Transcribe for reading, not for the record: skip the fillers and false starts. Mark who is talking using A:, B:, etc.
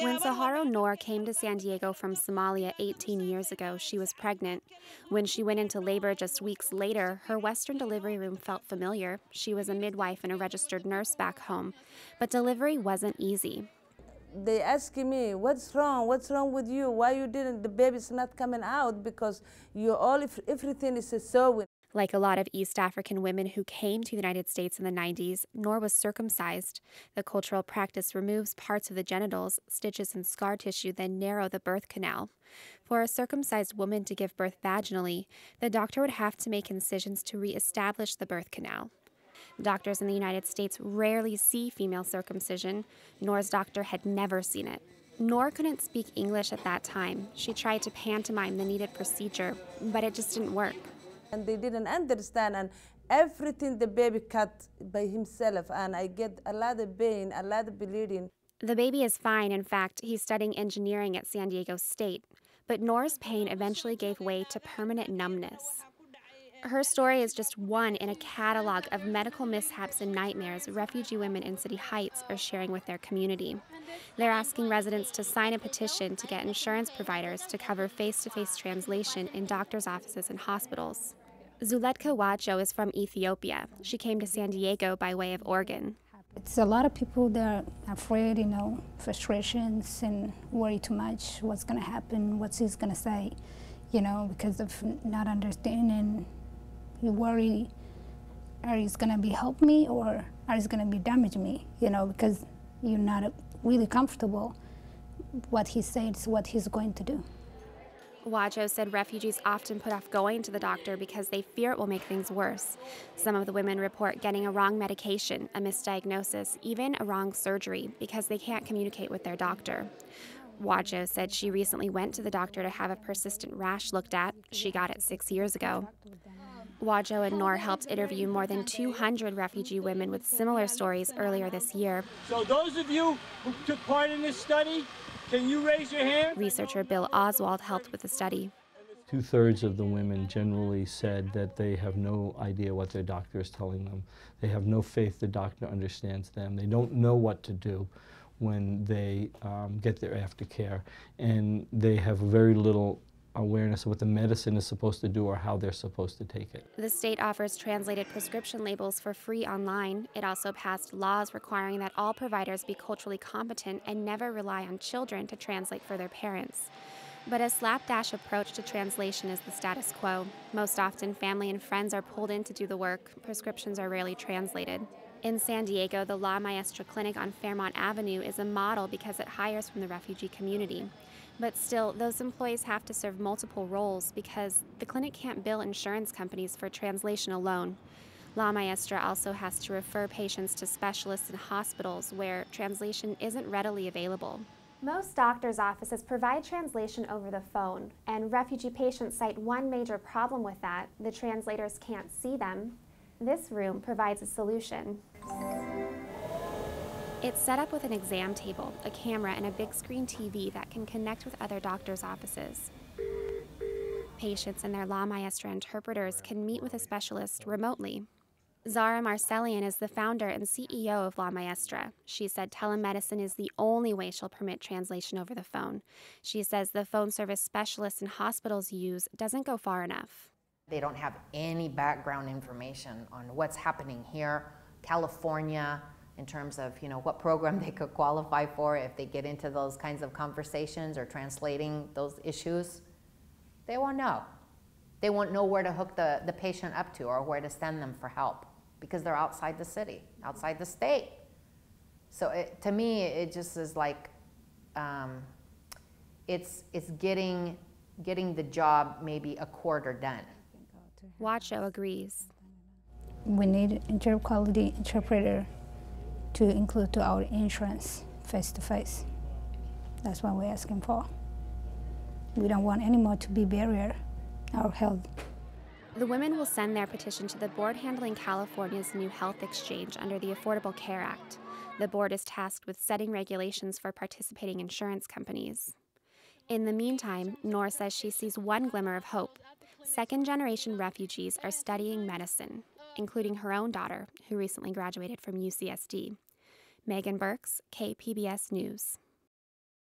A: When Saharo Noor came to San Diego from Somalia 18 years ago, she was pregnant. When she went into labor just weeks later, her Western delivery room felt familiar. She was a midwife and a registered nurse back home. But delivery wasn't easy.
B: They asking me, what's wrong? What's wrong with you? Why you didn't, the baby's not coming out? Because everything is sewing.
A: Like a lot of East African women who came to the United States in the 90s, Noor was circumcised. The cultural practice removes parts of the genitals, stitches and scar tissue, then narrow the birth canal. For a circumcised woman to give birth vaginally, the doctor would have to make incisions to reestablish the birth canal. Doctors in the United States rarely see female circumcision. Noor's doctor had never seen it. Noor couldn't speak English at that time. She tried to pantomime the needed procedure, but it just didn't work.
B: And they didn't understand, and everything the baby cut by himself, and I get a lot of pain, a lot of bleeding.
A: The baby is fine. In fact, he's studying engineering at San Diego State. But Noor's pain eventually gave way to permanent numbness. Her story is just one in a catalog of medical mishaps and nightmares refugee women in City Heights are sharing with their community. They're asking residents to sign a petition to get insurance providers to cover face-to-face translation in doctors' offices and hospitals. Zuledka Wajo is from Ethiopia. She came to San Diego by way of Oregon.
C: It's a lot of people that are afraid, frustrations and worry too much. What's going to happen? What's he going to say? Because of not understanding. You worry, are he going to be help me or are he going to be damage me? Because you're not really comfortable what he says, what he's going to do.
A: Wajo said refugees often put off going to the doctor because they fear it will make things worse. Some of the women report getting a wrong medication, a misdiagnosis, even a wrong surgery because they can't communicate with their doctor. Wajo said she recently went to the doctor to have a persistent rash looked at. She got it 6 years ago. Wajo and Noor helped interview more than 200 refugee women with similar stories earlier this year.
D: So those of you who took part in this study, can you raise your hand?
A: Researcher Bill Oswald helped with the study.
E: 2/3 of the women generally said that they have no idea what their doctor is telling them. They have no faith the doctor understands them. They don't know what to do when they get their aftercare, and they have very little awareness of what the medicine is supposed to do or how they're supposed to take it.
A: The state offers translated prescription labels for free online. It also passed laws requiring that all providers be culturally competent and never rely on children to translate for their parents. But a slapdash approach to translation is the status quo. Most often, family and friends are pulled in to do the work. Prescriptions are rarely translated. In San Diego, the La Maestra Clinic on Fairmont Avenue is a model because it hires from the refugee community. But still, those employees have to serve multiple roles because the clinic can't bill insurance companies for translation alone. La Maestra also has to refer patients to specialists in hospitals where translation isn't readily available. Most doctors' offices provide translation over the phone, and refugee patients cite one major problem with that: the translators can't see them. This room provides a solution. It's set up with an exam table, a camera, and a big screen TV that can connect with other doctors' offices. Patients and their La Maestra interpreters can meet with a specialist remotely. Zara Marsellan is the founder and CEO of La Maestra. She said telemedicine is the only way she'll permit translation over the phone. She says the phone service specialists and hospitals use doesn't go far enough.
F: They don't have any background information on what's happening here, California, in terms of what program they could qualify for if they get into those kinds of conversations or translating those issues. They won't know. They won't know where to hook the patient up to or where to send them for help because they're outside the city, outside the state. So to me, it just is like, it's getting the job maybe a quarter done.
A: Wajo agrees.
C: We need quality interpreter to include to our insurance face-to-face. That's what we're asking for. We don't want anymore to be barrier our health.
A: The women will send their petition to the board handling California's new health exchange under the Affordable Care Act. The board is tasked with setting regulations for participating insurance companies. In the meantime, Noor says she sees one glimmer of hope. Second-generation refugees are studying medicine, including her own daughter, who recently graduated from UCSD. Megan Burks, KPBS News.